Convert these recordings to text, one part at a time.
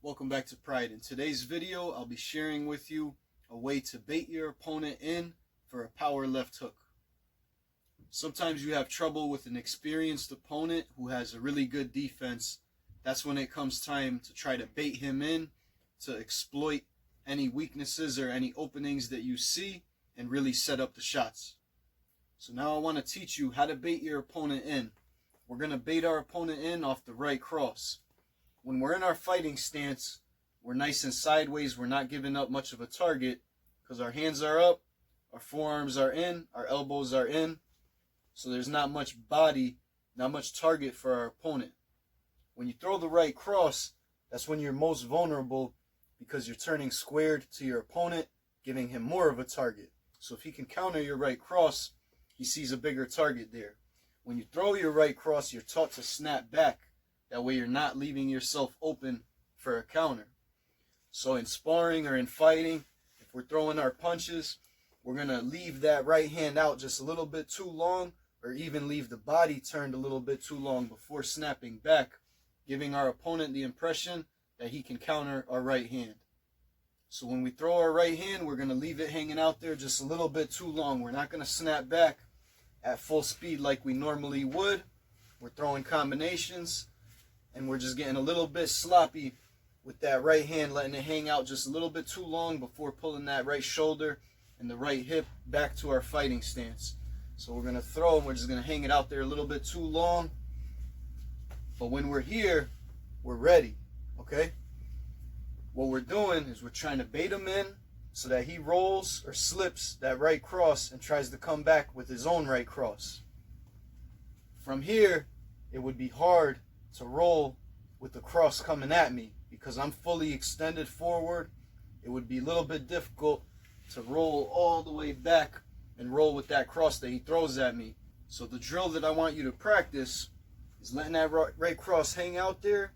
Welcome back to Pride. In today's video, I'll be sharing with you a way to bait your opponent in for a power left hook. Sometimes you have trouble with an experienced opponent who has a really good defense. That's when it comes time to try to bait him in, to exploit any weaknesses or any openings that you see and really set up the shots. So now I want to teach you how to bait your opponent in. We're going to bait our opponent in off the right cross. When we're in our fighting stance, we're nice and sideways. We're not giving up much of a target because our hands are up, our forearms are in, our elbows are in. So there's not much body, not much target for our opponent. When you throw the right cross, that's when you're most vulnerable because you're turning squared to your opponent, giving him more of a target. So if he can counter your right cross, he sees a bigger target there. When you throw your right cross, you're taught to snap back. That way you're not leaving yourself open for a counter. So in sparring or in fighting, if we're throwing our punches, we're going to leave that right hand out just a little bit too long, or even leave the body turned a little bit too long before snapping back, giving our opponent the impression that he can counter our right hand. So when we throw our right hand, we're going to leave it hanging out there just a little bit too long. We're not going to snap back at full speed like we normally would. We're throwing combinations, and we're just getting a little bit sloppy with that right hand, letting it hang out just a little bit too long before pulling that right shoulder and the right hip back to our fighting stance. So we're going to throw, and we're just going to hang it out there a little bit too long. But when we're here, we're ready, okay? What we're doing is we're trying to bait him in so that he rolls or slips that right cross and tries to come back with his own right cross. From here, it would be hard to roll with the cross coming at me because I'm fully extended forward. It would be a little bit difficult to roll all the way back and roll with that cross that he throws at me. So the drill that I want you to practice is letting that right cross hang out there.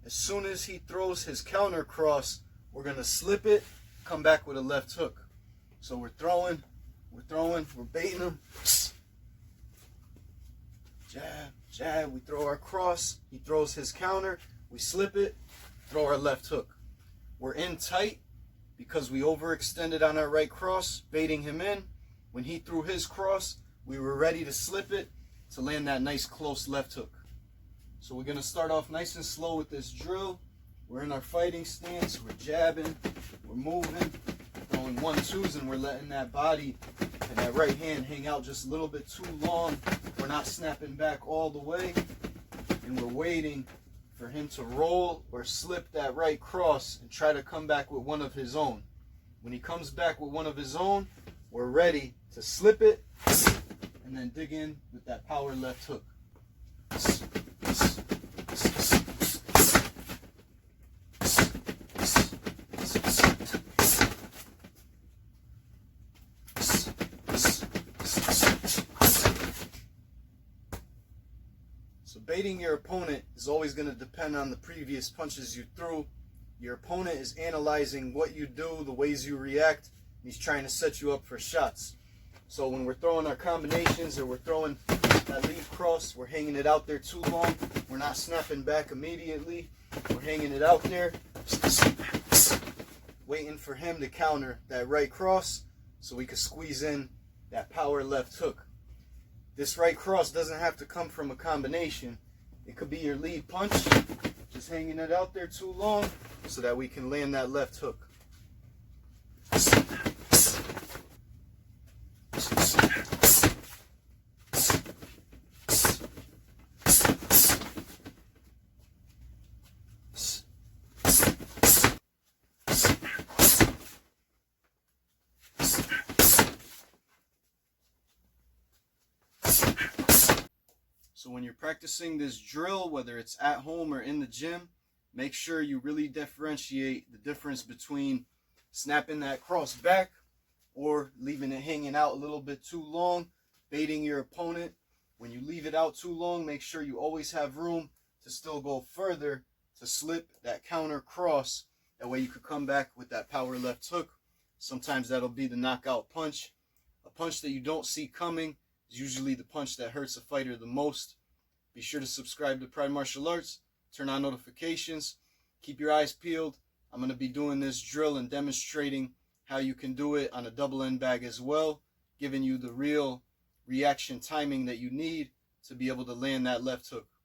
As soon as he throws his counter cross, we're going to slip it, come back with a left hook. So we're throwing, we're baiting him. Jab, jab, we throw our cross, he throws his counter, we slip it, throw our left hook. We're in tight because we overextended on our right cross, baiting him in. When he threw his cross, we were ready to slip it to land that nice close left hook. So we're going to start off nice and slow with this drill. We're in our fighting stance, we're jabbing, we're moving, throwing 1-2s, and we're letting that body and that right hand hang out just a little bit too long. We're not snapping back all the way, and we're waiting for him to roll or slip that right cross and try to come back with one of his own. When he comes back with one of his own, we're ready to slip it and then dig in with that power left hook. So baiting your opponent is always going to depend on the previous punches you threw. Your opponent is analyzing what you do, the ways you react. He's trying to set you up for shots. So when we're throwing our combinations or we're throwing that lead cross, we're hanging it out there too long. We're not snapping back immediately. We're hanging it out there, waiting for him to counter that right cross so we can squeeze in that power left hook. This right cross doesn't have to come from a combination. It could be your lead punch, just hanging it out there too long so that we can land that left hook. So when you're practicing this drill, whether it's at home or in the gym, make sure you really differentiate the difference between snapping that cross back or leaving it hanging out a little bit too long, baiting your opponent. When you leave it out too long, make sure you always have room to still go further to slip that counter cross. That way you could come back with that power left hook Sometimes that'll be the knockout punch. A punch that you don't see coming is usually the punch that hurts a fighter the most. Be sure to subscribe to Pride Martial Arts, turn on notifications, keep your eyes peeled. I'm going to be doing this drill and demonstrating how you can do it on a double end bag as well, giving you the real reaction timing that you need to be able to land that left hook.